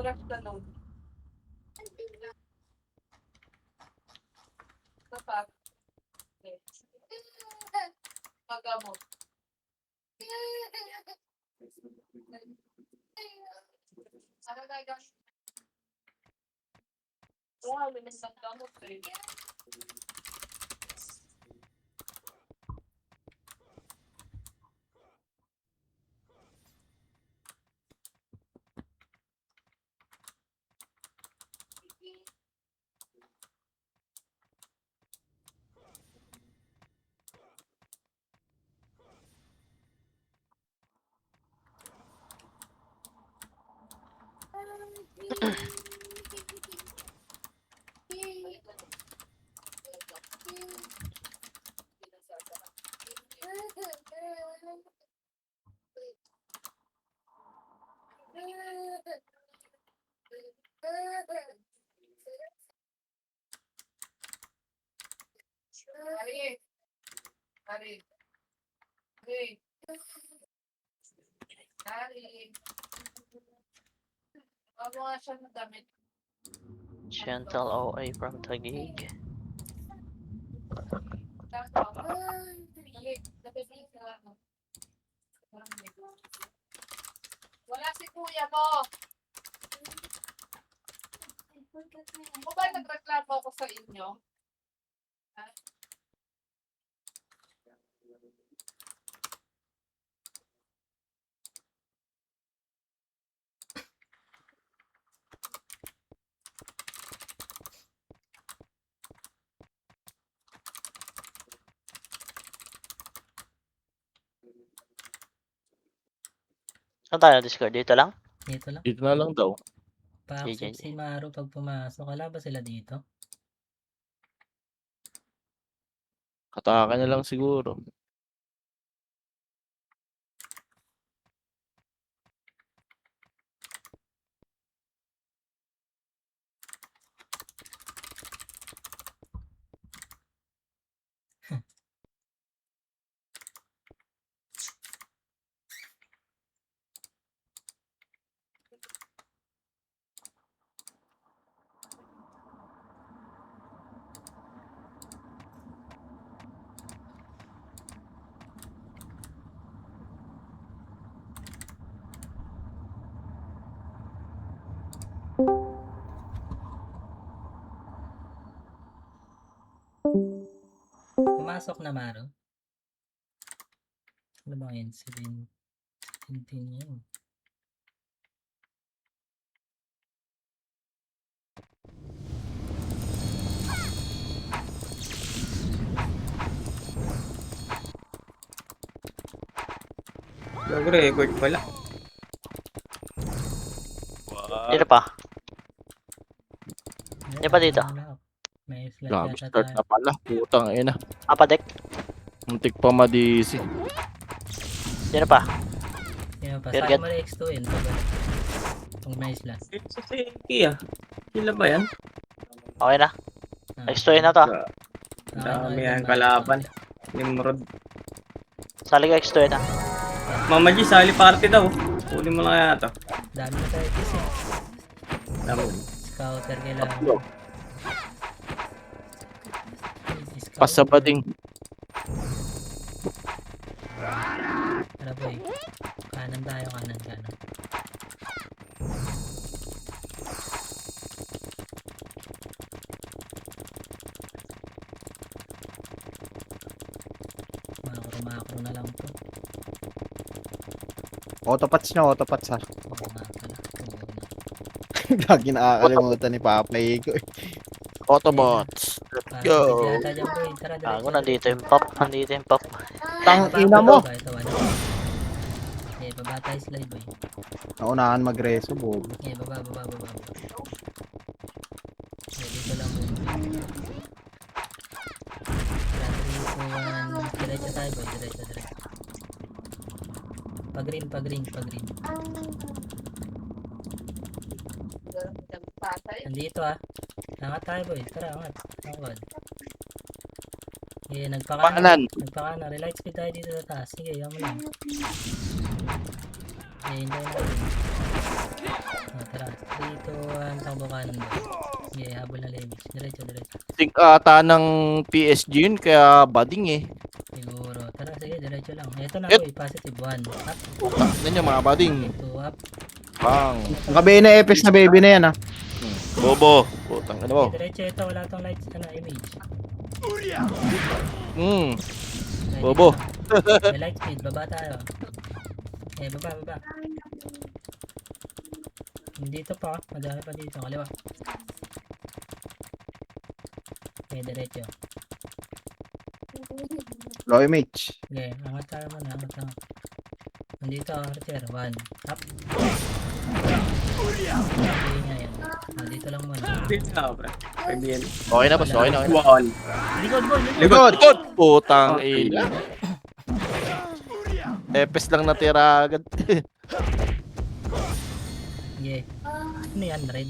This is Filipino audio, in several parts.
brush ka nun. Kapag. Magamot. Ano na yung... Wow, linis ang gamot eh. Hari. Hari. Hari. Hari. Bago nga siya ng damit. Gentle OA from Taguig. Wala si kuya mo. Mo ba nagreklamo ako sa inyo? Ha? Saan tayo Discord? Dito lang? Dito lang. Dito na lang daw. Pa-accept si Maru pag pumasok. Wala ba sila dito? Kataka na lang siguro. Pumasok na Maru. Ano ba yun? 17 yun. Gago record pala. Dito pa. Di ba dito? May flat Grabe, yata start tayo. na pala. Putang ina. Apadek. Muntik pa madisi. Dito pa. Kaya pa, Pirget. saan mo na X2 yun? Kung may slot. Sa Seki ah. Sila ba yan? Okay na. Ah, Extra na to. Dami yan kalaban. Nimrod. Sali ka extra na. Mama G, sali party daw. Kunin mo lang yata. Dami na tayo kasi. Dami. Scouter kailangan. Tatlo. Scouter. Pasabading. Ano boy? Kanan tayo, kanan. Makro na lang to. Autopats na, autopats ha. Oo nga pala. Oo na. Lagi nakakalimutan ni Papa Ego. Autobots. Parang Go. pwede yata dyan boy. Tara, Ako nandito yung pop. Nandito yung pop. Tang ina mo! Ito, ano? Okay, baba tayo slide boy. Naunahan magreso, bobo. Okay, baba. Okay, dito lang muna. Tara, 3, 2, 1. Diretso tayo boy, diretso. Pag-green. Patay. Nandito ah. Angat tayo boy, tara angat. Angat. Okay, Pakanan. Nagpakanan. Relight speed tayo dito sa taas. Sige, yan mo lang. Okay, hintayin natin. Tara, 3, 2-1, takbo kanan boy. Sige, habol na level. Diretso, diretso. Think ata ng PSG yun, kaya bading eh. Siguro. Tara, sige, diretso lang. Ito na Et. boy, positive 1. Up, Putang ina nyo mga bading. 2 up. Bang. Nakabi na Epes na baby na yan, ha. Bobo. Putang ina mo. Diretso ito, wala tong lights, image. Okay, Bobo. dito. May light speed, baba tayo. Eh, baba. Dito pa, madami pa dito, kaliwa. Okay, diretso. Low image. Okay, angat tayo muna, angat. Nandito, Archer, 1. Up. Okay nga yan. Dito lang muna. Dito na, pre. Kaibigan. Okay na boss, okay na. One. Likod boy, likod. Likod. Likod! Putang Okay. ina. Epes lang natira agad. Yeah. Ano yan, red?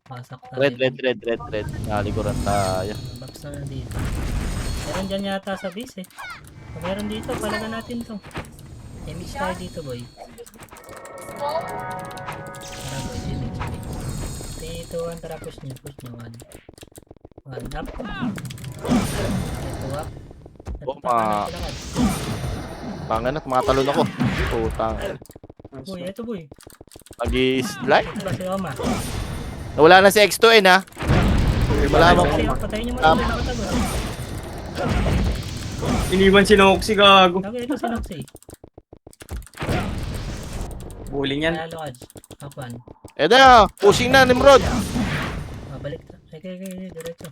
Pasak tayo. Red. Naliguran tayo. Box na dito. Meron dyan yata sa base eh. Kung meron dito, palaga natin to. Image tayo dito boy. Tara boy, image. 3, 2, 1, tara push nyo, 1. 1 up. 2 up. Oh, Pangan at matalon ako. Putang ina. Boy, eto boy. Nag-slide. Ito ba si Oma? Nawala na si X2 na. Wala bang Patayin nyo muna, nakatago. Iniwan si Noxy, gago. Sabi ito si Noxy. Bully yan. Nalo ka. Pakwan. Eto na, pushing na Nimrod. Balik. Okay, diretso.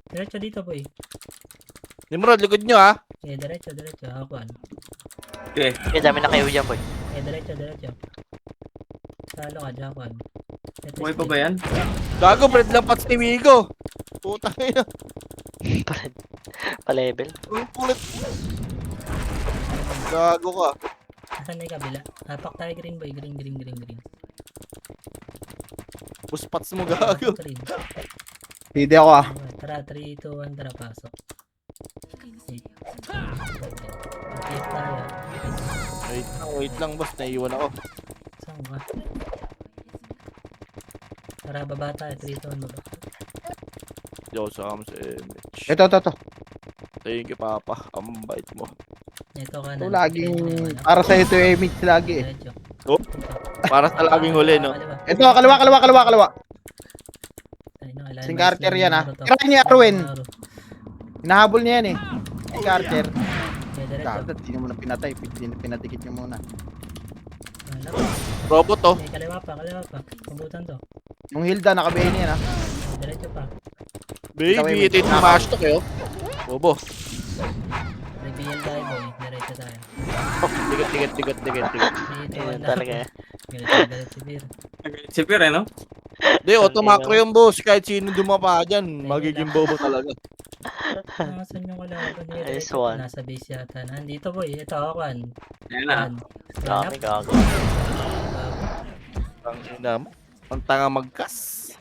Diretso dito boy. Nimrod, likod nyo ha. Okay, diretso. Pakwan. Okay. Okay, dami na kayo dyan, boy. Okay, diretso. Salo ka, Jakwan. Buhay pa ba yan? Gago, bread lang pats ni Migo. Putang ina. Pa-level. Ang kulit. Gago ka. Asan na yung kabila? Hapak tayo green boy. Green. Push pats mo gago. Green. Hindi ako, ha. Tara, 3, 2, 1, tara, pasok. Click tayo. Wait lang boss, naiiwan ako. Saan ka? Tara, baba tayo. 3, 2, 1, baba. Yo, sa image. Ito. Thank you, Papa. Ang bait mo. Ito ka na. Ito laging, para sa ito yung image lagi, eh. Diretso. Oh, para sa laging huli, no? Ito, kaliwa. Ay, no, alignment Sing Carter lang yan, ha. yung to. Tirahin niya, Arwen. Naru. Hinahabol niya yan, eh. Si Carter. Okay, diretso. Carter, hindi mo na pinatay. Pinatikit niyo muna. Wala pa. Robot to. Okay, kaliwa pa. Pubutan to. Yung Hilda, nakabahin niya, ha. Diretso pa. Baby, ito yung mash to kayo. Bobo. Reveal tayo boy. Diretso tayo. Tigat. Dito, Yun talaga. Diretso beer. Si Pierre, no? Hindi, auto macro yung boss. Kahit sino dumapa dyan, magiging bobo talaga. Nasaan yung kalaban niya? Nice Diretso pa, one. nasa base yata. Nandito boy. Ito ako kan. Ayan na. Dami gago. Ang ina mo. Ang tanga magkas.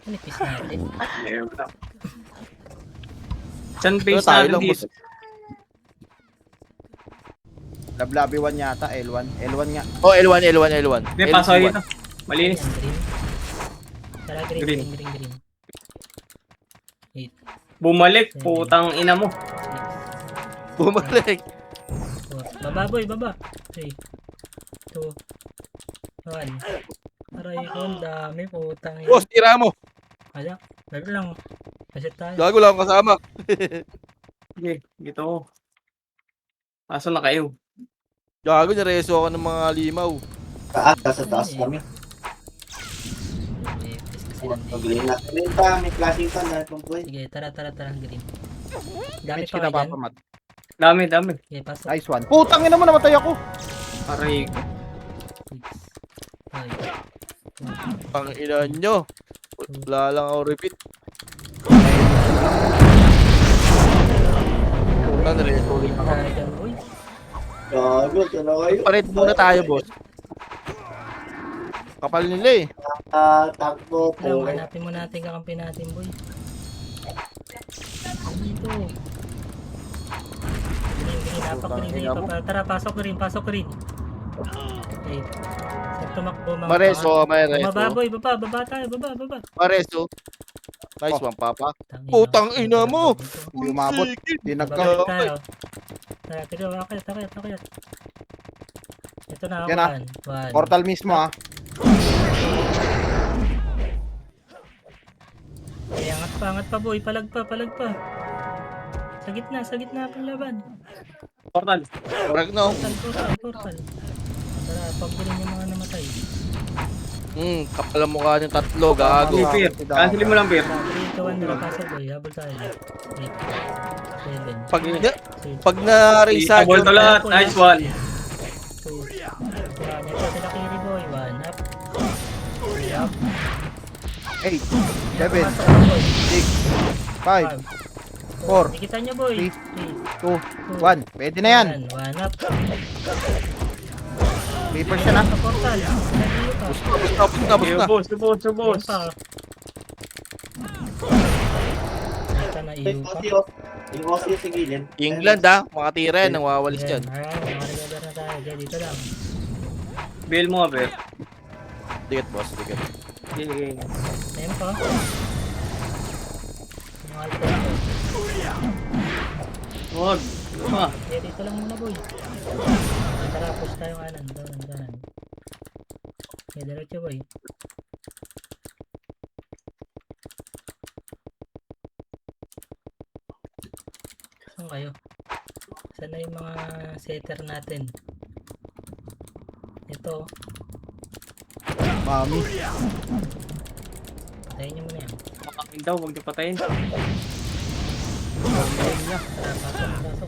Nipis natin. Ayun na. Saan base Tayo natin lang, boss. dito? Lablabi 1 yata, L1. L1 nga. Oh, L1. Hindi, pasok dito. Malinis. Ayan, green. Tara, Green. green. 8, Bumalik, putang ina mo. 6, Bumalik. 4. Baba boy, baba. 3, 2, 1. Aray ko, ang dami putang ina. Boss, tira mo. Kaya, bago lang. Kasi tayo. Gago lang ako kasama. Sige, dito ko. Kaso na kayo. Gago, nareso ako ng mga limaw. Sa taas kami. Kasi Pabili natin. May pa, may klaseng pa na itong point. sige, tara, green. Dami Image pa kayo dyan. kinapapamat. Dami. Okay, pasok. Nice one. Putang ina mo, namatay ako. Aray. 6, 5, Ang ina nyo. Wala lang ako repeat. Wala, nareso ulit ako. tayo dyan, boy. Gago, ano kayo? Palit muna tayo, boss. Kapal nila eh. Takbo Lang, po. hanapin mo natin kakampi natin, boy. Dito. Green, hapak green. Tara, pasok green. 8. Saan tumakbo mga Mareso, tanga? Mareso. Baba boy, baba tayo, baba. Mareso. Nice one, Papa. Tangina, Putang ina mo! Hindi umabot. Sige. Hindi Babalik nagka... tayo. Tara, tigaw, akit. Ito na ako, Yan ah. 1. Portal mismo ah. Ay, angat pa boy, palag pa. Sa gitna ang laban. Portal. Correct no? Portal. Tara, pagbilin yung mga namatay. Kapal ang mukha niyong tatlo, gago. Okay, Pir. Cancelin mo lang, Pir. 3, 2, 1, nakapasok boy, habol tayo. 8, 7, Pag na-reset Double to lahat. Nice one. 2, 1. Ito sila Kiri boy, 1 up. 3 up. 8, 7, Pasok na, boy. 6, 5, 4, Nakikita nyo boy. 3, 2, 1. Pwede na yan. 1 up. Paper siya na. Sa portal. Nandito pa. Tapos na. Subos. Ayan pa. Ito na iyo pa. Yung Osio sa gilid. England makatira yan, nang wawalis dyan. Nakaregather na tayo. Okay, dito lang. Bail mo nga, Pir. Digat boss, digat. Okay. Ayan pa. Mahal ko ako. Huwag. Okay, dito lang muna boy. Tara, push tayo kanan. Kanan. Okay, diretso boy. Saan kayo? Saan na yung mga setter natin? Ito. Mami. Patayin nyo muna yan. Makakin daw, huwag niyo patayin. Tara,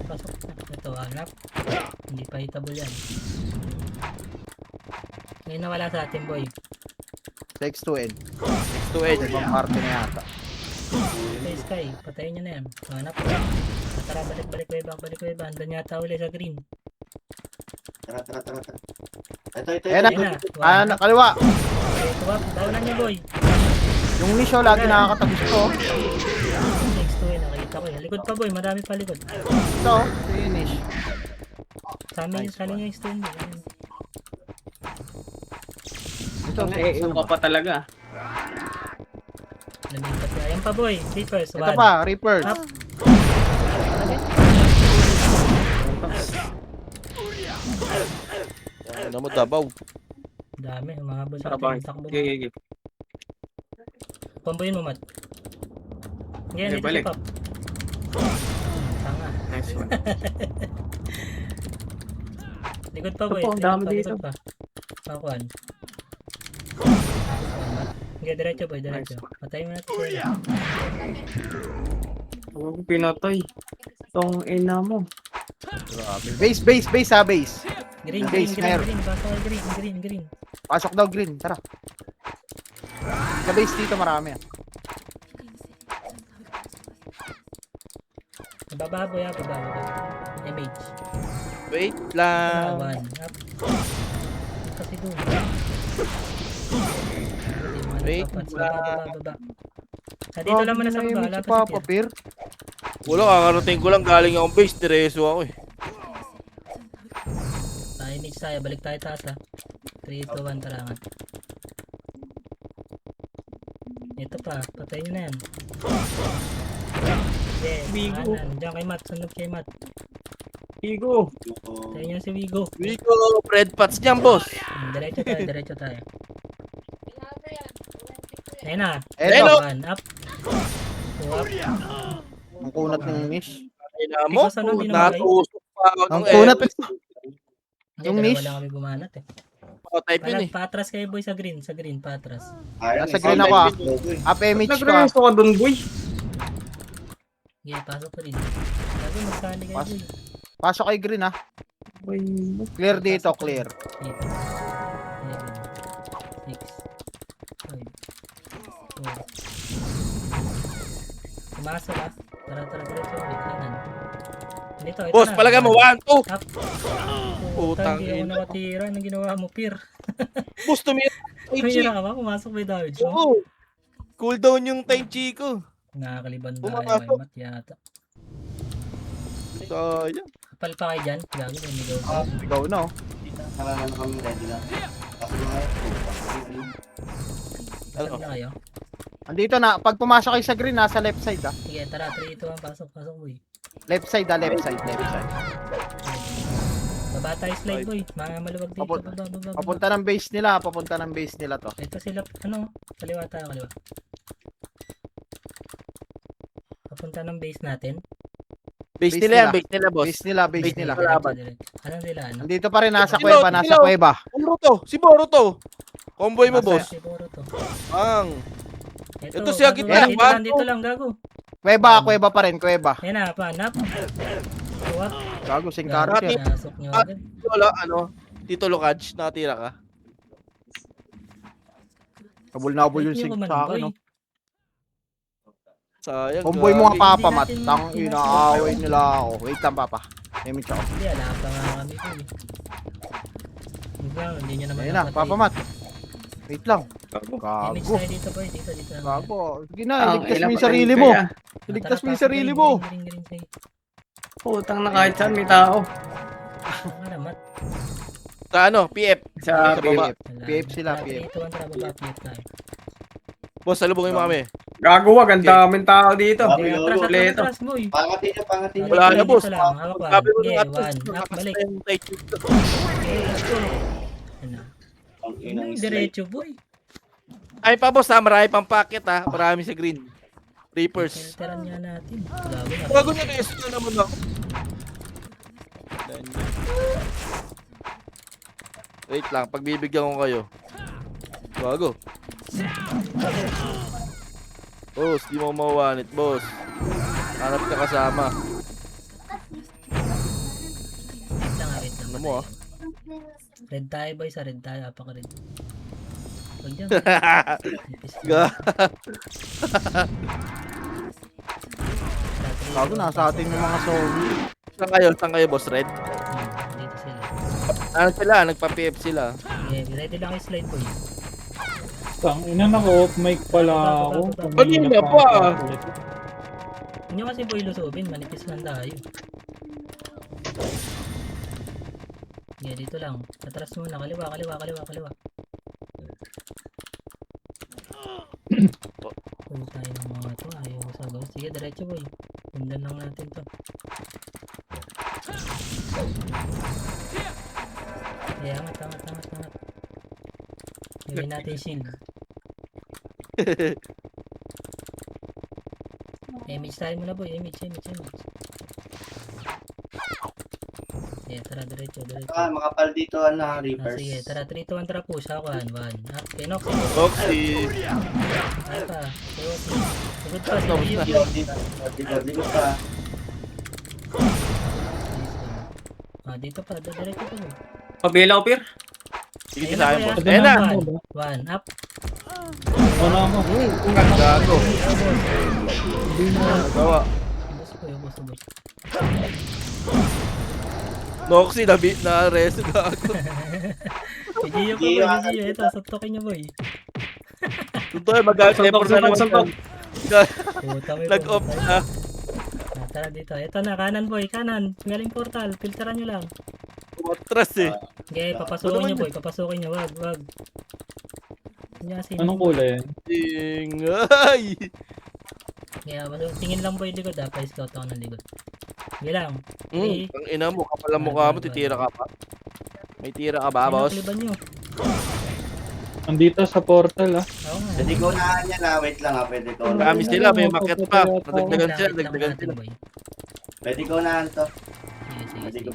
pasok. Ito, hanap. Hindi pa hitable yan. Ngayon nawala sa atin, boy. 6-2-N. 6-2-8. Ibang parte na yata. Sky, patayin nyo na yan. Hanap. Tara, balik ko iba. Andun yata uli sa green. Tara. Ito. Ayan na. Ayan na. Ah, kaliwa. Ito, downan nyo, boy. Yung nisyo lagi nakakatagos ko. Next to yun, nakita ko yun. Likod pa, boy. Madami pa likod. Ito, finish. Sa amin yung saling yung stone. Ito, Yung ka pa talaga. Nalipat na. Ayan pa, boy. Sleepers. ito pa, Reapers. Up. Ano mo, Dabaw. Dami. Humahabol sa Sarabang. atin. Takbo. Okay. Komboyin mo, Mat. Ngayon, dito si balik. Pop. Tanga. Nice one. Likod pa, boy. Ito po, ang dami Likod dito. pa. Pakuan. Okay, diretso, boy. Diretso. Patayin mo natin sila. Huwag ko pinatay. Itong ina mo. Base ha, base. Green. Base, meron. Basta green. Pasok daw green, tara. Sa base dito marami ah. Baba, boy. Baba. Image. Wait lang. One. Up. Kasi doon. Wait Baba. Dito lang muna sa baba. Wala Si pa Papa si Pierre. Pir. Wala, kakarating ko lang galing akong base. Direso ako eh. Image tayo. Balik tayo taas ha. 3, 2, 1. Tarangan. Ito pa. Patayin nyo na yan. Yes. Wigo. Diyan kay Matt. Sunod kay Matt. Igo. Patayin nyo si Wigo. Wigo, red pots niyan, boss. Diretso tayo. Ayun na. Eto, One up. Two up. ang kunat ng niche. Kaya mo, Because ano, hindi naman natusok pa ako Ang ng kunat. Apex. Yung Dalawa niche. lang kami bumanat eh. Type yun eh. Patras kayo boy sa green. Patras. Nasa green ako ah. Up image ko ah. Nagreso ka dun, boy. Okay, pasok ko rin. Sabi magsali kayo boy. Pasok kay green ah. Boy. Clear dito, clear. 8, 7, 6, 5, 4. Pumasok ah. Tara, diretso. Wait, kanan. Dito, ito Boss, na. palaga mo, 1, 2. Up. Putang Hindi ako ina. nakatira. Anong ginawa mo, Pir? Boss, tumira. Tumira ka ba? Pumasok ba yung damage mo? Oo. Cool down yung time, Chico. Nakakaliban tayo Pumasok. kay Matt yata. Sayang. Kapal pa kayo dyan. Gago, may migaw pa. Ikaw na oh. Nakaano kami ready na. Kaso mga Pasok na kayo. Andito na, pag pumasok kayo sa green, nasa left side ah. Sige, tara, 3, 2, 1, pasok, pasok, boy. Left side ah, left side, left side. Baba tayo slide, boy. Mga maluwag dito, Papun- baba, baba, baba. Papunta ng base nila to. Ito sila, ano, kaliwa tayo, kaliwa. Papunta ng base natin. Base Base nila yan, nila. base nila, boss. Base nila, base nila. Kalaban. Ano nila, ano? Andito pa rin, nasa Sino? kuweba, nasa Sino? kuweba. Boro to, si Boro to. Comboy mo, Nasa- boss. Siguro to. Ang. Ito, Ito siya, gago, gitna, dito ba? lang, dito lang, gago. Kuweba pa rin, kuweba. Yan na, panap. What? Gago, singkaro yan. Nasok nyo agad. Wala, ano, Tito Lucaj, nakatira ka. Kabul na kabul yung Wait, sing yung sa akin, boy. no? Sayang. Homeboy mo nga, grabe. Papa, Hindi mat. natin Tang pinapasok. inaaway nila ako. Wait lang, Papa. Image ako. Hindi, alam pa nga kami ko eh. Hindi nyo naman Ayun na, Papa, mat. Wait lang. Image Gago. tayo dito boy, dito lang. Gago. Sige na, iligtas mo yung sarili mo. Iligtas mo yung sarili mo. Green, say. Putang na kahit saan may tao. Ang alamat. Sa ano, PF. Sa Sa baba. PF sila, PF. Ito ang traba ba, PF tayo. Boss, salubungin mo kami. Gago, wag. Ang daming tao dito. Sabi, Atras, lolo. atras, atras, boy. Pangatin nyo. Wala na, boss. Dito lang, hawak one. Sabi mo Okay, nga, one. Up, balik. Okay, let's go. Ano? Ang Ano inang yung slide. diretso, boy? Ay pa, boss, ha. Marami pang packet, ha. Marami sa green. Reapers. Filteran nga natin. Gago na. Bago niya guys, na naman ako. Wait lang, pagbibigyan ko kayo. Bago. Boss, di mo mawanit, boss. Hanap ka kasama. Wait lang, wait lang. Ano mo, ah? Red tayo, boy. Sa red tayo. Apaka-red. Huwag dyan. Ga- Gago, nasa atin yung mga zombie. Saan kayo, boss Red? Dito sila. Ano sila? Nagpa-PF sila. Okay, ready lang yung slide, boy. Tang ina na ko, off mic pala ako. Kanina pa. Huwag nyo kasi boy lusubin. Manipis lang tayo. Okay, dito lang. Atras muna. Kaliwa. Huwag tayo ng mga to. Ayaw ko sa gawa. Sige, diretso boy. Sundan lang natin to. Okay, angat. Gawin natin shield. Image tayo muna boy. Image. Yeah, tara, diretso. Ah, makapal dito ang Ah, reapers. sige, tara, 3, 2, 1, tara, push. Ako, 1. Ah, Kenox. Roxy. Ay pa. Sugod pa, Tapos sige, na. yun. Likod pa. Dito pa, diretso pa boy. Pabila ko, Pir. Sige Ayun sa akin, na, boss. kuya. Ayan na. One, up. Wala mo. Gago. Gawa. Ubus. Noxy, na-reso gago. Gio pa boy, Gio. Ito, suntokin niyo boy. Totoo, mag-effort na naman. Suntok. Puta may Nag-off na. Tara dito. Ito na, kanan boy, kanan. Galing portal, filteran nyo lang. Matras eh. Okay, papasukin nyo boy, papasukin nyo. Wag. Yasin. Anong kulay yan? Ingay. Kaya, tingin lang boy likod ha, pa-scout ako ng likod. Sige lang. Ang ina mo, kapal ang mukha mo, titira ka pa. May tira ka ba, boss? Kliban nyo. Andito sa portal ah. Oo nga. Pwede ko na yan na. Wait lang pwede ko na. Marami sila, may market pa. Nadagdagan Wait sila, lang dagdagan natin, sila. boy. Pwede ko na to. Sige.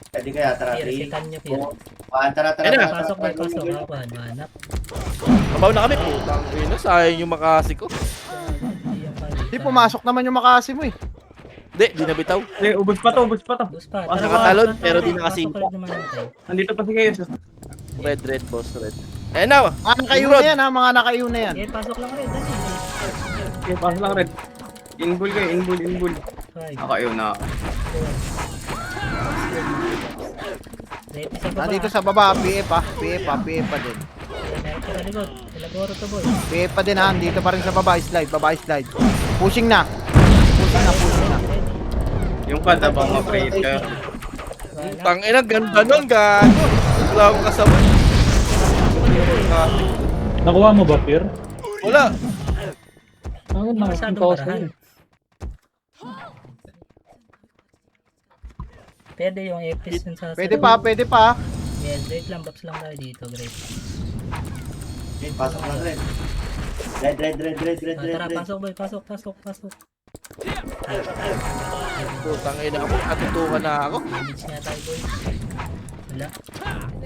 Pwede kaya tara. Here, 3, sitan nyo, Here. 2, 1, tara. Ayun na. Pasok boy, pasok. Ako, hanap. Kabaw na kami, putang ina, sayang yung makasi ko. Di, pumasok naman yung makasi mo eh. Di nabitaw. Eh, ubos pa to. Bus pa. Ah, Tara, nakatalon, pasok, pero tara, di nakasimpa. pasok ulit naman natin. Nandito pa si Kayo. Red, boss, red. Ayun na, Mga nakayo na yan ha, mga nakayo na yan. Okay, pasok lang rin. Dali. Okay, pasok lang rin. Inbull kayo, inbull. 5, Ako, ayun na. 4. Ready sa baba. Nandito sa baba, PF pa din. Meron sa likod. Elaboro to boy. PF pa din ha, dito pa rin sa baba, slide. Pushing na. Ready. Yung kada bang ma-praise ka. One up. Tangina, ganda nun, gago. Wala akong kasabay. Nakuha mo ba, Pir? Wala. Ano Hindi na? masyadong Ikaw parahan. Pwede yung epis yun sa... Pwede pa, pwede pa. Yes, wait lang. Box lang tayo dito. Great. Okay, pasok lang red. Red. Tara, pasok boy. Pasok. Putang ina mo, natutukan na ako. Damage nga tayo boy. Wala.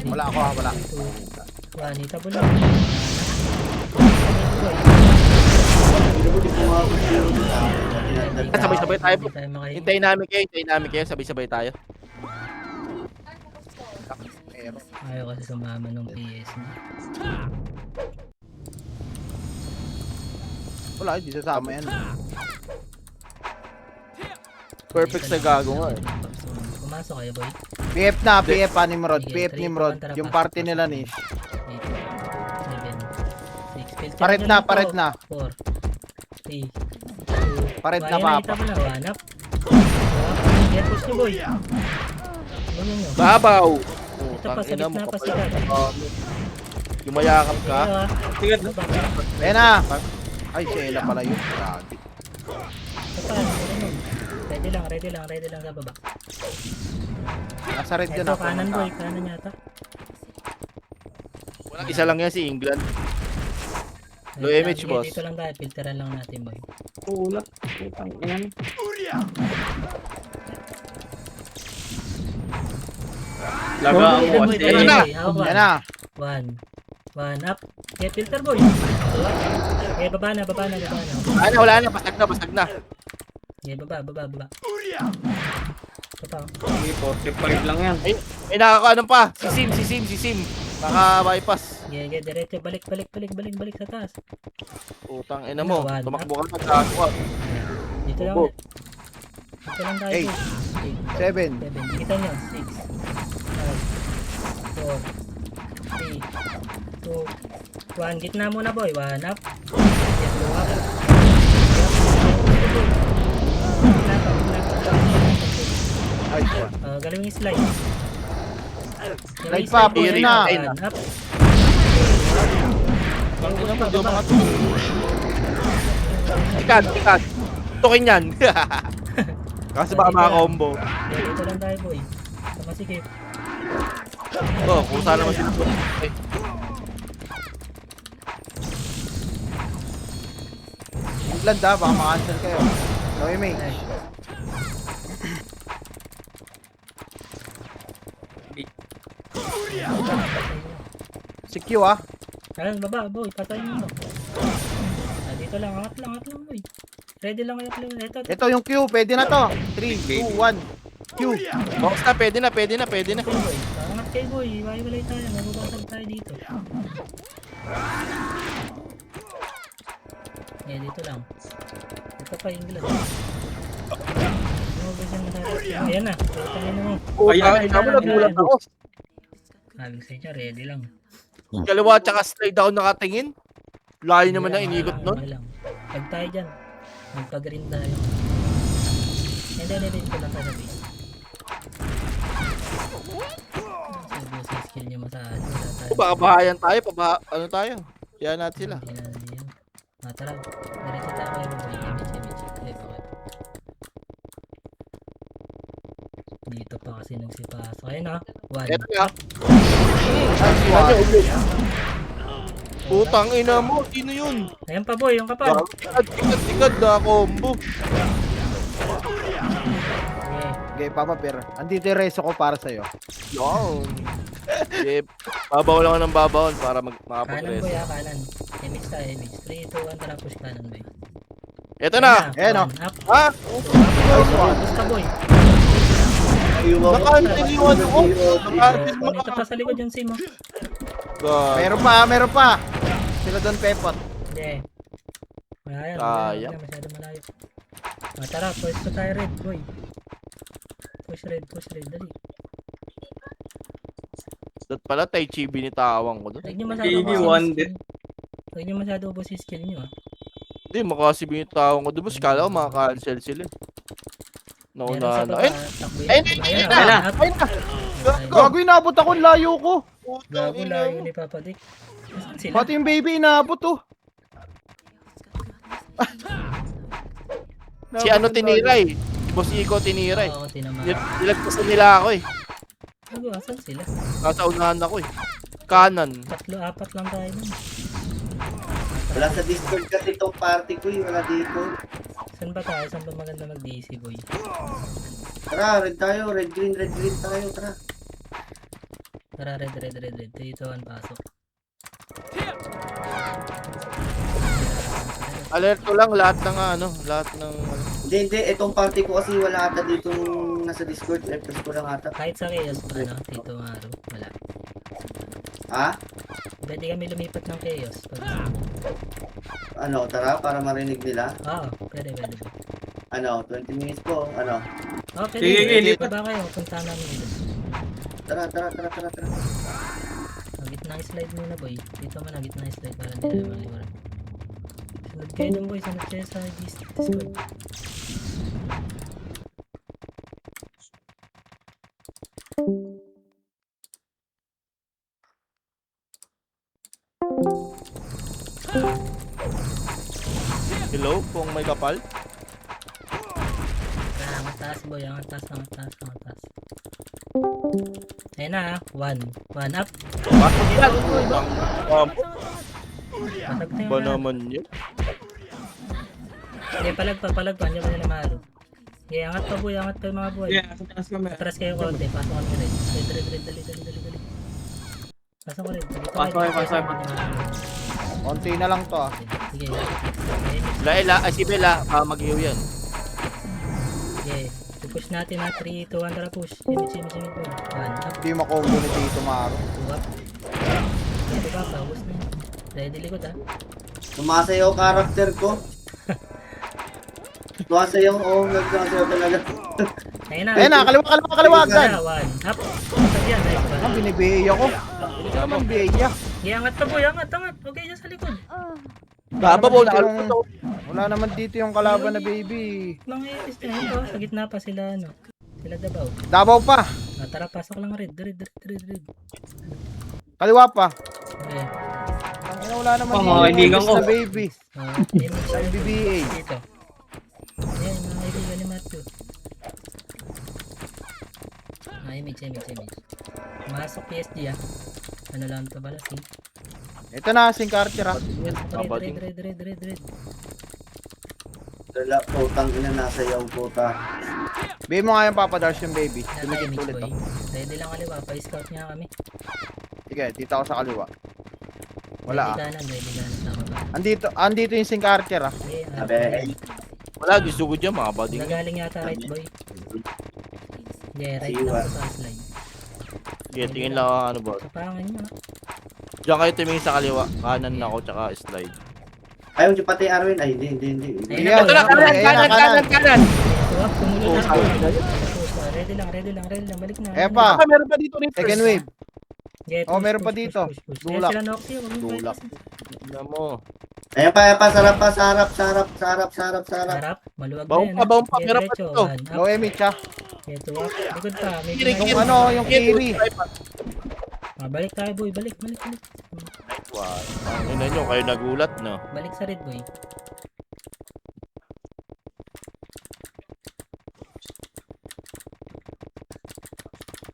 Wala ako, wala. 2, 1. Hitable lang. Sabay-sabay tayo po. Hindi tayo makahinga. Hintayin namin kayo, sabay-sabay tayo. Ayaw kasi sumama ng PS niya. Wala, hindi sasama yan. Perfect sa gago nga eh. Pumasok kayo boy. PF na, PF pa Nimrod. Sige, PF 3, Nimrod. 2, 1, tara, Yung pasok, party pasok. nila ni. 8, 7, 6. Pared na, pared na. 4, 3, 2, Pared na, papa. Nakita mo na, hanap. Yan, push nyo boy. Ganyan nyo. Babaw. Ito pa, Putang ina sabit mo na pa kapal. sila. Yumayakap ka. Ayo ah. Sige, Ano ba? Ayan na. Ay, si Ella pala yun. Grabe. Ito pa, ano nun? Ready lang sa baba. Nasa red yun Ito, ako. kanan boy, kanan yata. Walang isa lang yan si England. Low Wait lang, image, sige, boss. Dito lang tayo, filteran lang natin boy. Tulak. Putang ina. Laga Boy, mo boy, kasi. boy, Ito na. boy, hawak Ayan na. One up. Okay, filter boy. Okay, baba na. Wala na, basag na. Okay, baba. Ito pa. Sige, 45 lang yan. May nakakaano pa, si Sim. Naka-bypass. Okay, diretso, balik sa taas. Putang ina mo, One. tumakbo ka ng taas ko. Dito lang. Opo. Dito lang tayo. 8, 7. 7. Kita nyo. 6, 5, 4, 3, 2, 1. Gitna muna boy. One up. Yes, two up. Gitna pa. Ay, Galawin yung slide. Slide pa, boy. push na. One up. Ang ina mo, di ba mga Ikat. Tukin yan. Kasi baka mga-combo. Dito lang tayo boy. Masikip. Kung saan naman sila. England ha, baka makancel kayo. No, may. Si Q ah. Ayan, baba boy. Patayin mo. Dito lang. Angat lang boy. Ready lang kayo. Ito. Ito yung Q, pwede na to. 3, 2, 1. Q. Box na, pwede na. Okay, boy. Angat kayo boy. Iwalay tayo. Nabubasag tayo dito. Eh, dito lang. Ito pa yung glass. Ayan na. Putangin mo. Putang ina mo, nagulat ako. Sabi sa inyo, ready lang. Kaliwa tsaka straight down nakatingin. Layo naman na inigot nun. Okay lang. Pag tayo dyan, magpag-green tayo. Hindi ko lang tayo sa base. Sabi sa skill nyo masahan. Baka bahayan tayo, ano tayo? Kaya natin sila. Hindi na yun. Tara, diretso tayo kayo boy. Image. Dito pa kasi nagsipasok. Ayun na. One. Eto na. Putang ina mo, sino yun? Ayan pa boy, yung kapal. Tigad na combo. Okay. Okay, Papa Bear. Andito yung reso ko para sa'yo. Yan. Babaw lang ng babaw para Kanan makapag-rest. boy kanan. Image tayo, image. 3, 2, 1, tara push kanan boy. Eto na. Ayan, One up. Ha? Push ka boy. Naka-cancel yung ano ko. Naka-cancel mo. Ito pa sa likod yung sim oh. God. Meron pa. Sila doon pepot. Hindi. Ayan, Kaya. masyado malayo. Tara, push to tayo red boy. Push red, dali. Dat pala, Tai Chi binitawang ko doon. Huwag nyo masyado Baby, ubusin one yung dead. skill. Huwag nyo masyado ubusin yung skill nyo ah. Hindi, makasi binitawang ko doon. Mas kala ko makaka-cancel sila. Naunahan na. Ayun! Ayun! Ayun! Ayun! Ayun na. Ayun na! Gago, inabot ako, ang layo ko. Gago layo ni Papa Dick. Nasaan sila? Pati yung baby inabot oh. Si ano tiniray? Boss Iko tiniray. Oo, tinamaan. Nilagpasan nila ako eh. Gago, asan sila? Nasa unahan ako eh. Kanan. 3-4 lang tayo nun. Wala sa Discord kasi itong party ko eh. Wala dito. Saan ba tayo? Saan ba maganda mag-DC, boy? Tara, red tayo. Red, green tayo. Tara. Tara, red. Dito ang pasok. Alert ko lang lahat ng lahat ng Hindi. Itong party ko kasi wala ata dito nasa Discord. Press ko lang ata. Kahit sa Chaos pa, Tito Maro, wala. Ha? Pwede kami lumipat ng Chaos. Pag... Ano, tara, para marinig nila. Oo, pwede. Ano, 20 minutes po. Ano? Oh, pwede. Sige, Pwede lipat. ba kayo? Punta namin dito. Tara. Gitna ng slide muna, boy. Dito man, gitna ng slide para hindi tayo maliwaran. Sunod kayo dun, boy. Sunod kayo sa Discord. hello kung may kapal. Angat taas, boy. Angat taas. Ayun na, 1 up. Bakit yan? Patag na Ba yun. naman yun? Sige, palagpa. Diyan ka nila mahalo. Sige, angat pa, boy. Angat pa yung mga boy. Yeah, sa taas kami. Atras kayo konti. Pasok kami rin. Red. Dali. Pasok ko rin. Pasok kayo. Konti na lang to ah. Sige. Si Bella, mag-iw yan. Sige. Push natin na 3, 2, 1. Tara push. Simit po. 1 up. Hindi makombo ni Tito Maro. 2 up. Ito pa. Paubos na yun. Ready likod ha. Sumasayaw character ko. Sumasayaw, nagsasayaw talaga. Ayun na. Ayun na, kaliwa agad. 1 up. Patag yan. Nice one. Ang binibeya ko. Hindi ka naman beya. Sige, angat pa, boy. Angat. Okay dyan sa likod. Babaw na Wala naman dito yung kalaban na baby. Mga iis na ito. Sa gitna pa sila Sila Dabaw. Dabaw pa. Tara, pasok lang red. Kaliwa pa. Okay. Ang wala naman Mga dito yung kaibigan imbis ko. na baby. Image Sa BBA. dito. Ayan, mga kaibigan ni Matthew. Image. Masok PSG ah. Ano lang ito bala? Sing. Ito na, Sing Archer ah. Red. Dala, putang ina, nasayaw puta. Bigay mo nga yung Papa Dars yung baby. Nasa Dumikit image ulit boy. oh. Ready lang kaliwa. Pa-scout nga kami. Sige, dito ako sa kaliwa. Wala ah. Ready kanan. Tama ba? Andito yung Sing Archer ah. Okay, Abe. Wala, gusto ko dyan mga buddy. nagaling yata right boy. Yeah, right Siwa. lang po sa slide. Sige, tingin lang ako ba. Sa pangan nyo. Diyan kayo tumingin sa kaliwa. Kanan ako, tsaka slide. Ayaw yung pati Arwin. Ay, hindi. Ayun Ayan, na, kanan. Tuwak, tumulong na. Ready lang. Balik na. Epa, Meron pa dito rin. second wave. Yeah, Oh, meron pa dito. Tulak. Tulak. Sila Noxy, huwag mong Tulak. balik. Tingnan mo. Ayan pa, sarap pa, sarap. Harap, maluwag Baong na yan. pa, Okay, meron pa diretso, dito. one up. No image ah. Okay, tuwak. Likod pa. May Kiring, ginagawa. Yung ano, yung Kiri. Balik tayo boy, balik. Wow. Tingnan nyo, kayo nagulat, no? Balik sa red boy.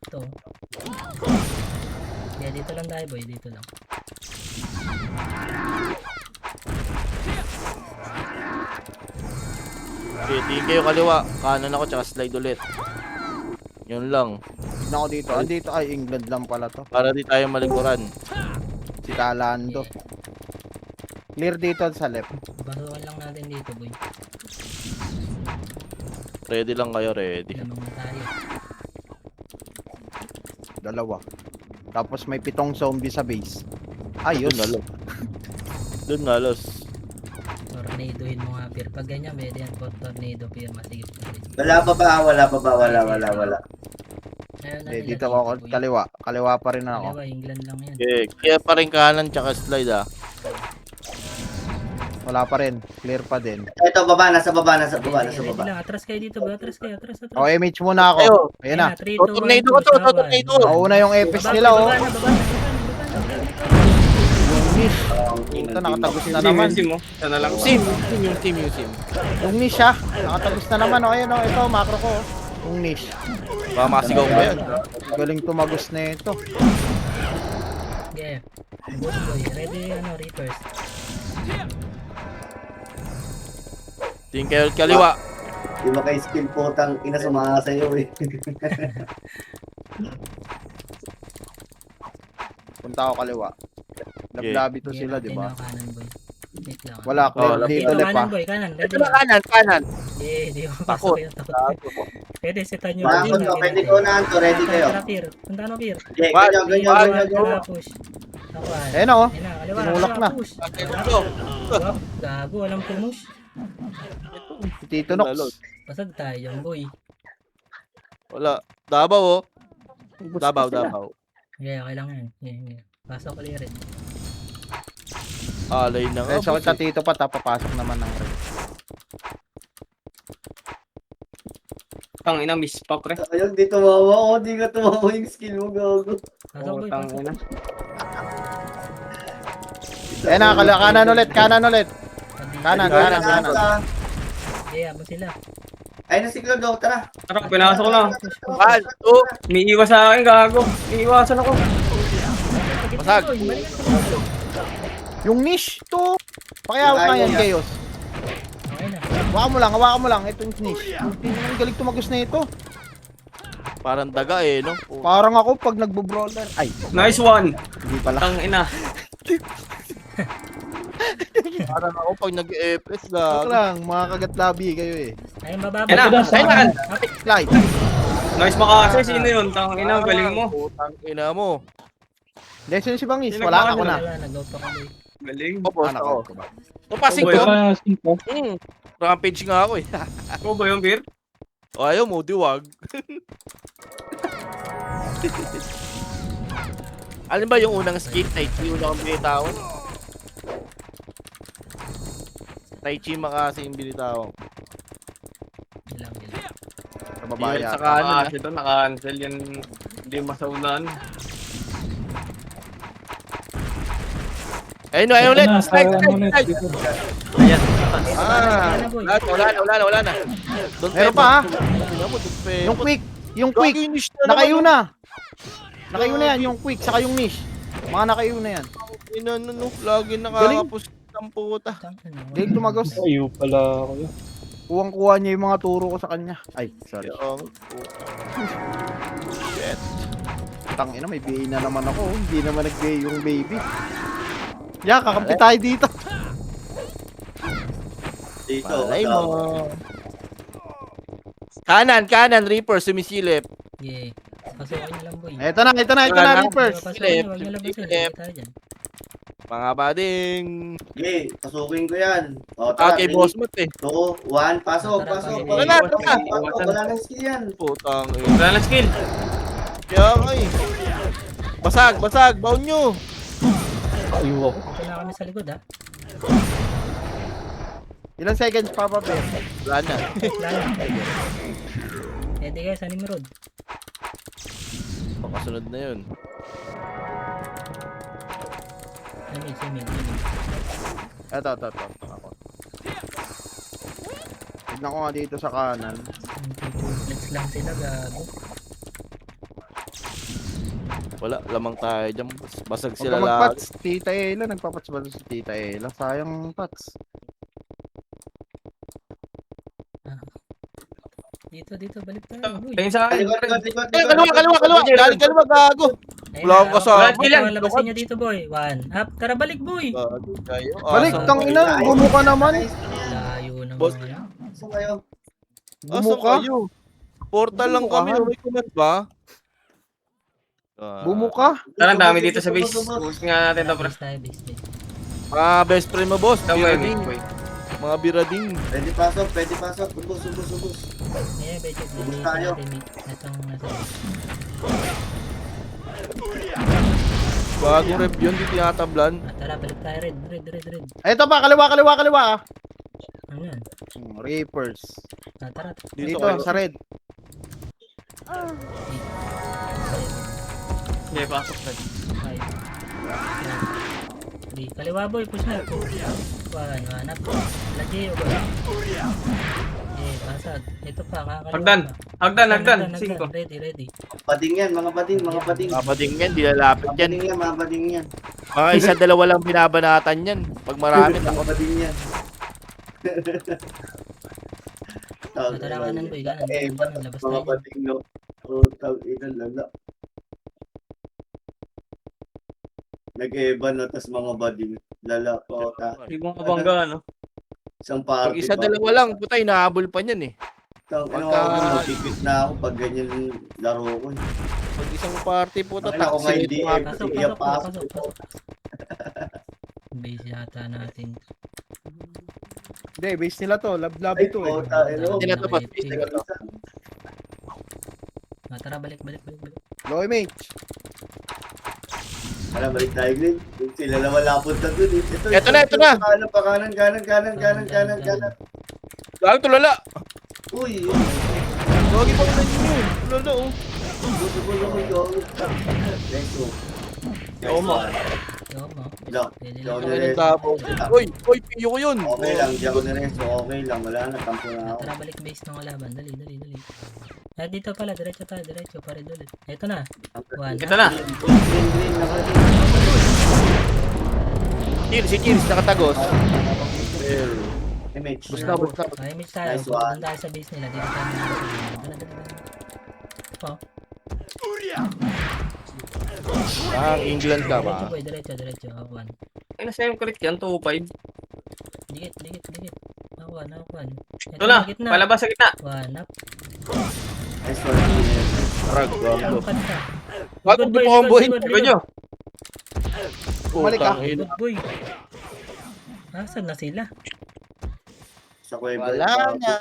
Ito. Yeah, dito lang tayo boy, dito lang. Okay, tingin kayo kaliwa. Kanan ako, tsaka slide ulit. Yun lang. Tignan ko dito. Andito ay England lang pala to. Para di tayo malikuran. Si Talando. Clear dito sa left. Basuhan lang natin dito boy. Ready lang kayo, ready. Lamang na tayo. Dalawa. Tapos may 7 zombie sa base. Ayos. Doon nalos. Doon nalos. Tornadohin mo nga Pir. Pag ganyan, pwede yan po tornado Pir. Masigit na rin. Wala pa ba? Wala. Ayun na Eh, nila dito ako boy. kaliwa. Kaliwa pa rin ako. Kaliwa, England lang yan. Okay, kaya pa rin kanan, tsaka slide ah. Wala pa rin. Clear pa din. Ito, baba, nasa baba, nasa baba, nasa Ready baba. lang. Atras kayo dito, boy. Atras kayo. Atras. O, MH muna ako. Ayo. Ayan na. 3, 2, 1. Tornado ko to, tornado. Nauna yung Epes nila, oh. Baba na. Yung niche. Ito, nakatagos na naman. Sim mo. Sana lang. Sim. Yung team, yung team. Yung niche, ah. Nakatagos na naman, oh. Ayan, oh. Ito, macro ko, oh. Yung niche. Baka masigaw ba yan? Galing tumagos na ito. Yeah. Boss boy. Ready, Reapers. Tingin kayo kaliwa. Di ba kay skill putang ina sumama sa'yo eh. Punta ako kaliwa. Naglabi to sila, di ba? Kanan, boy. Wait lang. Wala, clear Oh, dito, left, Kanan, ah. boy. Kanan. Ready Ito na lang. kanan. Yeah, di ko Takot. Takot. Pwede, setan nyo. Bakit to, pwede ko unahan to, ready kayo. Tara, Pir. Punta na, Pir. Okay, ganyan, ganyan, ganyan. Push. Takwan. Ayan, oh. Ayun na, kaliwa. Tinulak kaliwa, na. Push. Ito. Wap, gago, walang pumus. Si Tito Nox. Pasag tayo dyan, boy. Wala. Dabaw, oh. Ubus Dabaw, pa sila. dabaw. Yeah, okay lang yan. Yeah. Pasok ulit rin. Alay na nga. Eh, sakit sa boss, eh. Tito pa, papasok naman ng red. Tang ina, miss pa, pre. Ayun, di tumawa ako, di ka tumawa yung skill mo, gago. Pasok, boy. Tang Pasok. ina. Eh, kanan ulit, kanan ulit. Kanan, kanan, kanan. Yeah, mo sila. Ay, na si Claude, tara. Tara, pinasok ko na. Push, push. 1, 2. May iwas sa akin, gago. May iwasan ako. Basag. Boy, balik ka. Yung niche, to. Pakiawak na yan, Chaos. Okay na. Hawakan mo lang. Ito yung niche. Ang galing tumagos na ito. Parang daga eh, no? Parang ako pag nagbo-brawler. Ay, Nice one. hindi pala. Tang ina. Parang ako pag nag-EPS Joke lang. lang, mga kagatlabi kayo eh. Ayun, bababa. Yan na. Saan? Ayun na. Slide. Nice makasay. Sino yun? Tang ina, galing mo. Putang ina mo. Lesson si Bangis, Sino wala ba ako na. Wala, nag-out ako, boy. Galing. O, boss Anak ako. ko ba? Tupasing Oh, boy. ko. Para simple. Rampage nga ako eh. Ikaw ba yung beer? O, ayaw mo, diwag. Alin ba yung unang skill? Tai Chi, unang binitawan? Tai Chi makasi yung binitawan. Ilang. Sa babae Sa yata. kanan. Ah, ito naka-cancel yan. Hindi masaunan. Ayun na, ayun ulit. Ito na, Slide, sayang slide, ulit. slide. Dito. Ayan. Ah, Wala na, boy. wala na. Don't Meron pa, ha? Yung Yung quick, nakayo Nakayo na. Nakayo na yan, yung quick, saka yung niche. Mga nakayo na yan. Inano, lagi nakakapus ng puta. Galing tumagos. Ayaw pala ako. Kuwang-kuha niya yung mga turo ko sa kanya. Ay, sorry. Shit. Tangina, may BA na naman ako. Hindi naman nag-BA yung baby. Yeah, kakampi tayo dito. Dito, Malay mo. Kanan, Reaper, sumisilip. Yeah. Pasukin nyo lang, boy. Ito na, Reapers. Pasukin nyo, huwag nyo lang pasukin. Silip. Tayo dyan. Mga bading. Okay, pasukin ko yan. O, tara, Okay, 3, boss mo eh. 2, 1, pasok, Tara, pasok. tara. Wala, Pasok, tara. pasok, wala nang skill yan. Putang Wala na skill. Kaya nga eh. Basag, baon nyo. Ayaw ako. Ito na kami sa likod, ha. Ilang seconds pa ba, Ben? Wala na. Wala na. Ready guys, sa Nimrod. Pakasunod na yun. Simil. Ito. Ako. Tignan ko nga dito sa kanan. Let's lang sila, gago. Wala, lamang tayo dyan. Basag Huwag sila ka lahat. mag-pats. Tita Ella, nagpapats ba si Tita Ella? Sayang pats. Dito, balik tayo. Uy. Tingin sa akin. Likod. Eh, kaliwa. Galing kaliwa, gago. Ayun Wala na, akong kasama. okay, Ilan? labasin nyo dito, boy. 1. Up. Tara, balik, boy. Gago kayo. Balik, Asang tangina, gumo ka naman. Layo naman. Boss. yan. Saan kayo? Gumo Asang ka. kayo? Portal lang Gumo ka, kami. Han. May command ba? Gumo ka. Tara, ang dami dito sa base. Push nga natin to, pre. Base tayo. Mga best friend mo, boss. Tama yun, Birading. boy. Mga birading. Pwede pasok. Ubus. Yeah, medyo Ubus delay tayo. natin. Itong nasa base. Bagong rep yun, di tinatablan. Tara, balik tayo, red. Eto pa, kaliwa. Ano yan? Reapers. Tara. Dito, kayo. sa red. Hindi, pasok ka. Five. Di, kaliwa boy, push na. Wala, hanap. Lagi, o ba? Pasag. Ito pa, kakaliwa. Hagdan. 5. Ready. Bading yan, mga bading. Mabading yan, di lalapit yan. Mga bading yan. Mga isa, dalawa lang binabanatan yan. Pag marami, Mga bading yan. Tara, kanan boy, kanan. Labas Mga tayo. bading, no? Ilan lala. Nag-eban na, tas mga bading. Lala, kota. Ibang kabangga, no? Isang pag party. isa, dalawa lang, putay, nahabol pa niyan eh. Pagka na ako pag ganyan laro ko. Pag isang party po, Bakit ako nga hindi Pasok. iya pa. Base yata natin. Hindi, base nila to. Lab Ay, ito eh. kota, Hindi na to, Balik, Pat. Hindi na to. Tara, balik. Low image. Alam, balik tayo, Glenn. Sila na malapot na dun. Ito na. Kanan. Gago tulala. Uy, Gagi pa rin yun. Tulala oh. Oo mo. Yo mo. Lock. Pwede Yo, lang. nire- Tabo. Uy, piyo ko yun. Okay lang, di ako nireso. Okay lang, wala na, tampo na ako. Tara, balik base ng kalaban. Dali. Dito pala, diretso tayo, pare ulit. Ito na. One. Ito na. Green, naka-green. Si Cheers, nakatagos. Image. Basta. Ay, image tayo. Nice one. Doon tayo sa base nila. Dito tayo dala. Oh, England ka diretso ba? boy, diretso. One. Ay, nasa yung correct yan, 2-5. Dikit. One. Ito na, palabas sa gitna. One up. Nice one. Rag, gago. Angkat ka. Gago, di po akong buhin. Ikaw nyo. Bumalik ka. Putang ina. Good boy. Nasaan na sila? Sa kuweba. Wala na.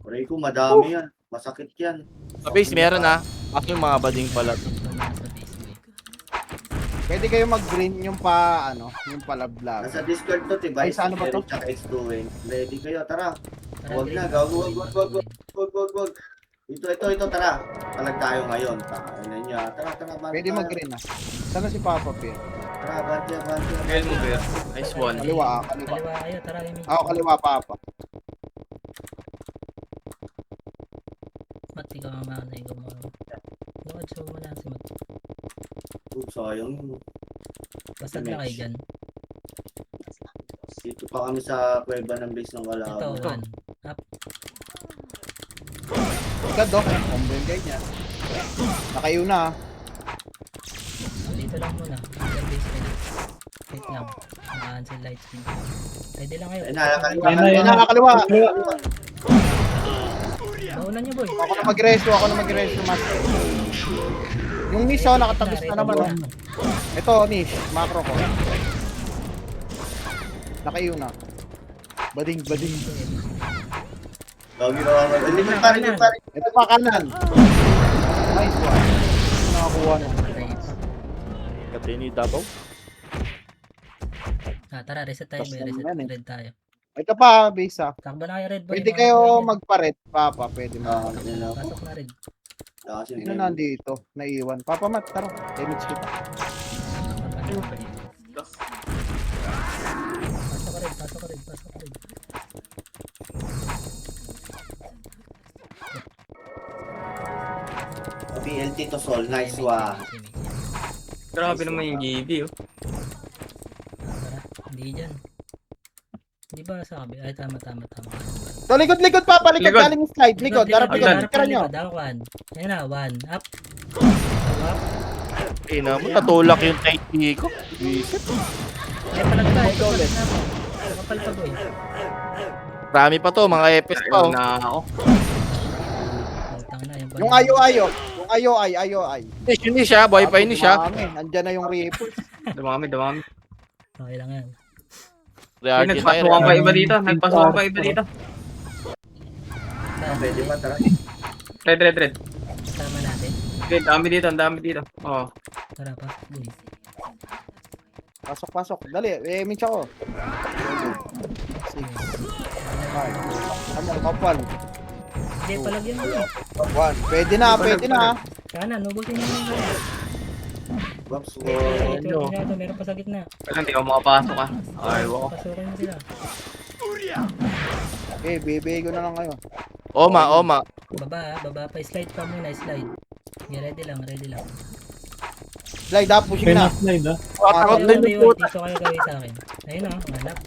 Pare ko, madami yan. Masakit yan. Sa base, meron ah. Ako yung mga bading pala. Ito na sa base boy. Pwede kayo mag-green yung palablab. Nasa Discord to, diba? Ay, sa ano ba to? Tsaka X2 Ready kayo, tara. Tara, Huwag na, green. gago, wag. Ito, tara. Palag tayo ngayon. Takain niya. Tara, banda. Pwede mag-green ah. Sana si Papa Pierre. Tara, banda. Kaya mo, Bear. Nice one. Kaliwa. Kaliwa kayo, tara image. Ako kaliwa Papa. Mat, ikaw ang maanay ko mo. Lord, show mo na si Mat. Sayang yun. Basag na kayo dyan. Dito pa kami sa kuweba ng base ng Ito, kalaban. one. Up. Gado. Combo yung ganyan. Nakayo na ah. Dito lang muna. Under base pwede. Wait lang. Naka-cancel light speed. Pwede lang kayo. Ay, nakakaliwa. Yan na. Nakakaliwa. Baunan niyo boy. Ako na mag-reso, master. Yung niche oh, nakatagos na naman oh. Ito, niche, macro ko. Nakayo na. Bading. Gagi na naman. Pare. Ito pa kanan. Nice one. Nakakuha na. Katini Davao. Tara, reset tayo boy. Basta Reset. naman eh. Red tayo. Ito pa, base ah. Takbo na kayo red boy. Pwede Mga kayo boy dyan. magparet, Papa. Pwede mo. Yun ako. Pasok na red. Sino nandito? Naiwan. Papa Mat, tara. Image kita. Pasok ka red. BLT to Sol. Nice one. Grabe naman yung GB, oh. Tara, hindi dyan. Di ba sabi? Ay, tama. So, likod, Papa. Likod, Likod. galing yung slide. Likod, darap likod. Agad. Tira nyo. One. Yan na, one. Up. Ina mo, natulak yung tight ko. Visit. Ay, palag tayo. Kapal pa boy. Marami pa to, mga epes pa oh. Ayun na ako. Tang na yung Yung ayo-ayo. Yung ayo-ay. Yun ni siya, buhay pa yun ni siya. Andyan na yung Reapers. Dumami. Okay lang yan. Ay, nagpasukan pa iba dito. Pwede ba? Tara. Red. Tama natin. Okay, dami dito, ang dami dito. Oh. Tara, pasok boy. Pasok, pasok. Dali, mitch ako. 6, 5. Ano, kapal. Hindi, palagyan mo yun. 1. Pwede na, pwede na. Kanan, nubusin nyo yung kanan. Whoops, Ito, meron pa sa gitna. Kailan hindi ako makapasok ah. Ay, wow. Pasukin mo sila. Okay, bibigay ko na lang kayo. Oma, Oma. Baba pa. Slide pa muna, slide. Yeah, ready lang. Slide up, pushing na. Pinaslide ah. Takot na yung puta. Dito kayo gawin sa akin. Ayun na, hanap.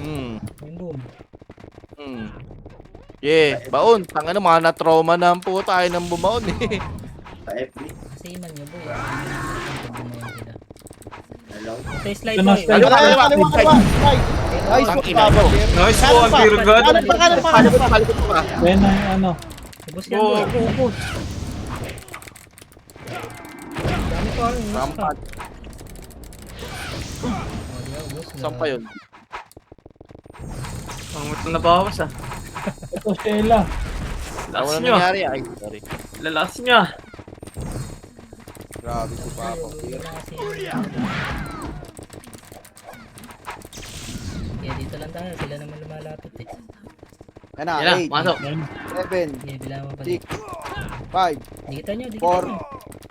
Yung boom. Yeah, baon. Tanga na, mga na-trauma na ang puta. Ayaw nang bumaon eh. Sa FB. Kasi iman nyo boy. Hello. Ito yung slide Ito na, boy. slide. Kaliwa. Slide. Nice Ang one, ina Pablo. mo. Nice Kanan one, pa. Dear God. Kanan pa. Palikot pa. Then ano, Ubus yan boy. Ubus. Dami ko ano. Rampat. Saan pa yun? Ang ito nabawas ah. ito Sheila. Lakas Wala nyo. nangyari. Ay, sorry. Lalas nyo. Grabe si Papa. Kaya dito lang tayo. Sila naman lumalapit eh. Yan na, Yan na, 8, masok. 7, Kaya bilangan mo pa 6, 5, Dikitan nyo. 4,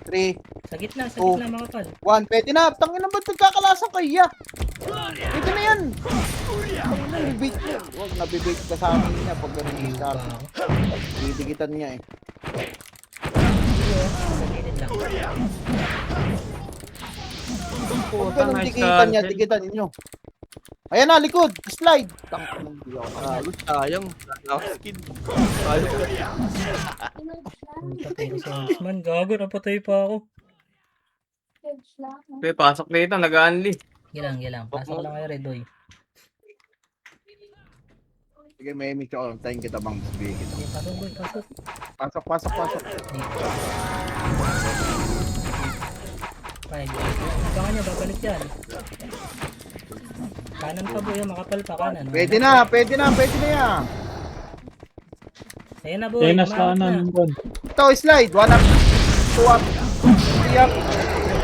3, Sa gitna Oh. makapal. 1. Pwede na. Tangin na ba't nagkakalasan kaya? Pwede na yan. Nabibig niya. Huwag nabibig ka sa amin niya pag ganun yung Pa start. ako. Didikitan niya eh. Sa gilid lang. Pag ganun dikitan niya, dikitan niyo. Ayan na, likod. Slide. Tangin ng di ako. Halos sayang. Skin. Punta pero sa Osman. Gago, napatay pa ako. Okay, pasok dito, nag-unli. Gilang. Pasok lang kayo, Redoy. Sige, may image ako. Tayin kita bang sabihin kita. Okay, pasok boy, pasok. Pasok. Dito. 5. Baka nyo, babalik yan. Kanan pa boy, makapal pa kanan. Pwede na yan. Ayan na boy, Then umabot sa ano, na. nandun. Ito, slide. 1 up, 2 up, 3 up,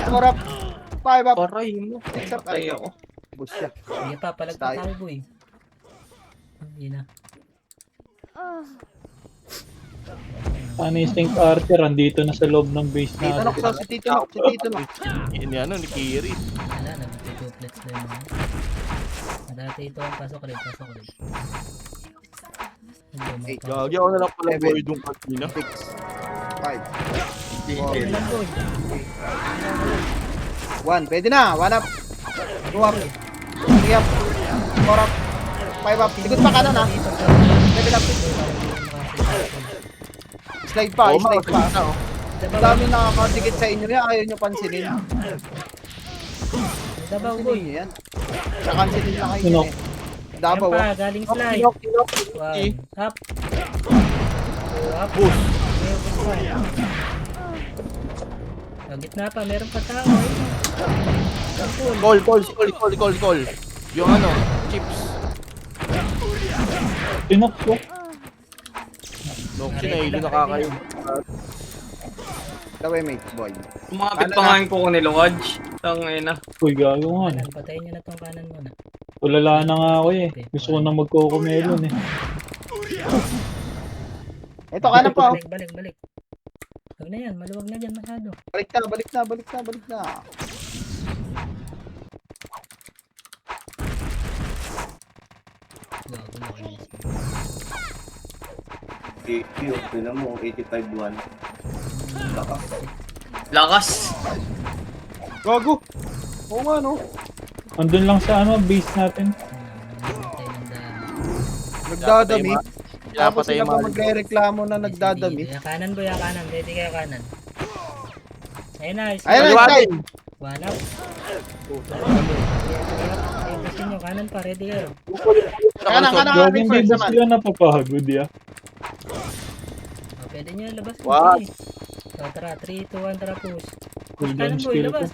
4 up, 5 up, Paray mo. 6 up. Patay ako. Bus siya. Sige pa, palagpas tayo boy. Yun na. Ano yung Stink Archer, andito na sa loob ng base Tito natin. Nok, si Tito Nok. Ini ano, ni Kiri. Wala na, mag-duplets na yun. Dati ito ang pasok ulit. Gagi ako na lang pala Seven. boy doon kanina. 6, 5, Okay lang boy. 1. Pwede na. 1 up, 2 up, 3 up, 4 up, 5 up. Likod pa kanan ha. 7 up. Slide pa. Ang dami nakakadikit sa inyo yan. Ayaw nyo pansinin. Dabaw Pansinin boy. nyo yan. Kakansilin na kayo Tunok. eh. Dabaw. Ayan pa, galing slide. 1 up. 2 up. Boost. Okay, boost pa. Sa gitna pa, meron pa tao. Call. Yung ano, chips. Tinokso. Noxy na hilo nakakayo. Daway mate boy. Kumapit pa nga yung kuko ni Lodge. Tangina. Uy, gago nga. Kanan, patayin nyo na tong kanan muna. Tulala na nga ako eh. Gusto ko na magkokomelon eh. Ito kanan pa. Balik. Huwag na yan, maluwag na dyan masyado. Balik na. Gago, makinis. Tinan mo, 85-1. Lakas. Lakas. Gago. Oo nga no. Andun lang sa ano, base natin. Namatay ng dami. Nagdadami. Tapos Pinapatay sila yung pa mga magre-reklamo na nagdadami. Sige, kanan boy, kanan. Ready kayo kanan. Ayun na, Ayun na, slide. 1 up. Ayun nyo, kanan pa, ready kayo. Kanan. Gago, hindi First ba naman. sila napapagod ya? O, pwede nyo labas. What? So, tara, 3, 2, 1, tara, push. Cool Kanan down boy, skill ko. labas.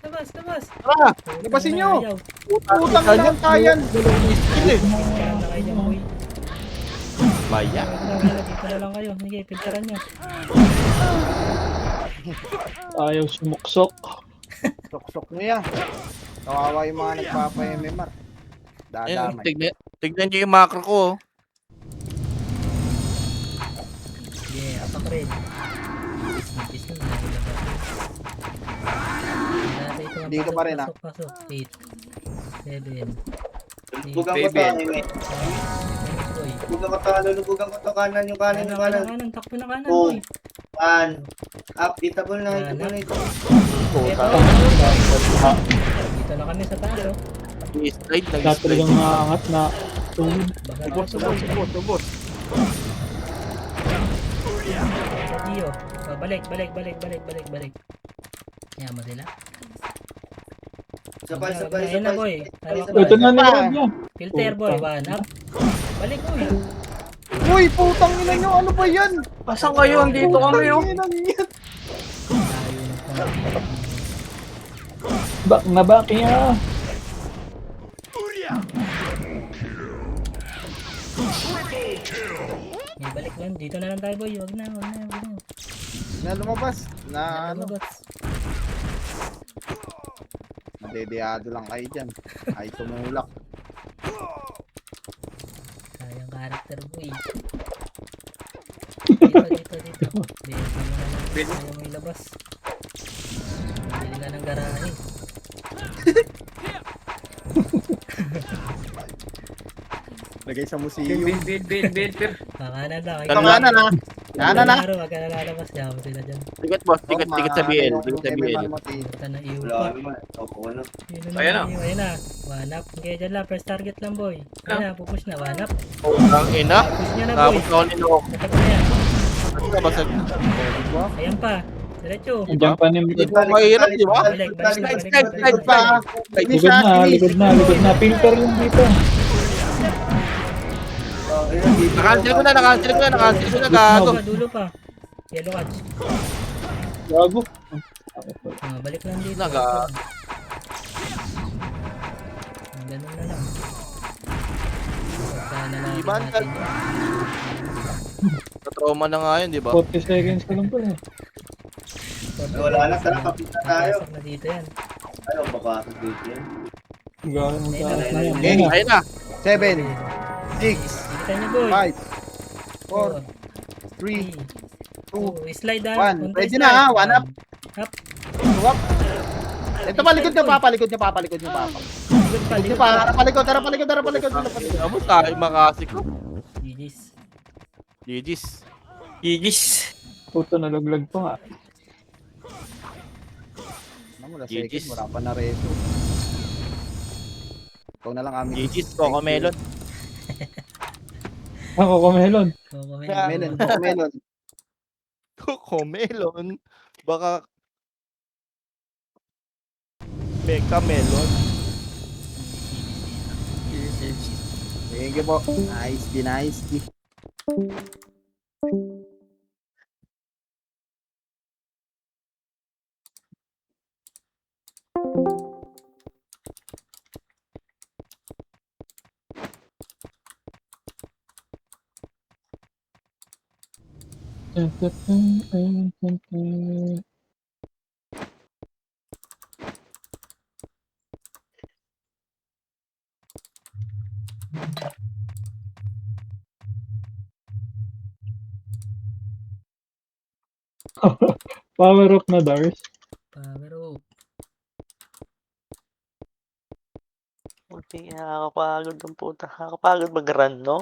Tara, Putang labasin na, nyo. ayaw. Utang lang kayan. Filteran na kayo dyan, boy. Maya. Dito na lang kayo. Sige, filteran nyo. Ayaw sumuksok. Sok-sok mo yan. Kawawa yung mga nagpapa-MMR. Ayun, Dadamay. tignan nyo yung macro ko. Oh. Yeah, apak rin. Nipis na. Dito pa rin, ah. Pasok. 8. 7. Lubugan ko to, Baby. anime. Boy. Lubugan ko to, lulubugan ko to, kanan, yung kanan, yung kanan. Kanan. Takbo na kanan, Oh. boy. Up, itable na, itable na, itable. Ito. Dito na kami sa taas, oh. Slide, Lahat talagang maangat na tungod. Baka Subos, subos, subos, subos. Dio. Oh, balik. Kaya mo sila. Sabay, sabay, Ayun na, sabay. boy. Ito na nilad niya. Filter, boy. 1 up. Balik, boy. Uy, putang ina nyo, ano ba yan? Asan kayo? Andito kami, oh. Putang ina yan. Back na back niya. May balik lang. Dito na lang tayo, boy. Wag na. Na lumabas. Na ano, Lumabas. madedeyado lang kayo dyan. Ay tumulak. Sayang karakter, boy. Dito. Ayaw mo ilabas. Bili na ng garahe. Lagay sa museum. Build. Kakanan lang. Ito nga na na. Kanan na. Wag ka na lalabas. Kaya mo sila dyan. Ticket boss, ticket sa BL. Ticket sa BL. Punta na iyo Wala pa. naman. Opo, ano. Ayan na. Ayun na. 1 up. Kaya dyan lang. First target lang, boy. Ayun na. Pupush na. 1 up. Ang ina. Push niya na, boy. Tapos ako nilo. Natagal na yan. Basag. Ayan pa. Diretso. Diyan pa ni Hindi mo mahirap, di ba? Balik. Slide pa. Likod na. Filter yung dito. Oh, ayun, dito. Nakancel ko na, gago. Dulo pa. Yellow catch. Gago. Balik lang dito. Naga. Ganun na lang. Sana lang Iban ka. natin. Na-trauma na nga yun, di ba? 40 seconds ka lang pala. Wala na, tara, kapit na tayo. Papasok na dito yan. Ano, baka dito yan. Gago mo Ayun na, na yan. ayun na. Ayun na. 7, 6, Kita niyo, boy. 5, 4, 3, 2, Slide ah. 1. Kontra Pwede slide. na ha, 1 up. Up. Up. Ito palikod nyo pa. Likod pa, Likod nyo likod pa. pa. Tara palikod. Amo tayo makasi ko. GG's. GG's. Gigis. Puto nalaglag pa nga. Wala GG's. second, wala pa na reso. Ikaw na lang amin. GG's, Coco Melon. Ako kumelon. Melon. Coco Melon. Baka Mega Melon. Thank you po. Nice. Power up na Dars. Pero Nakakapagod ang puta. Nakakapagod mag-run, no?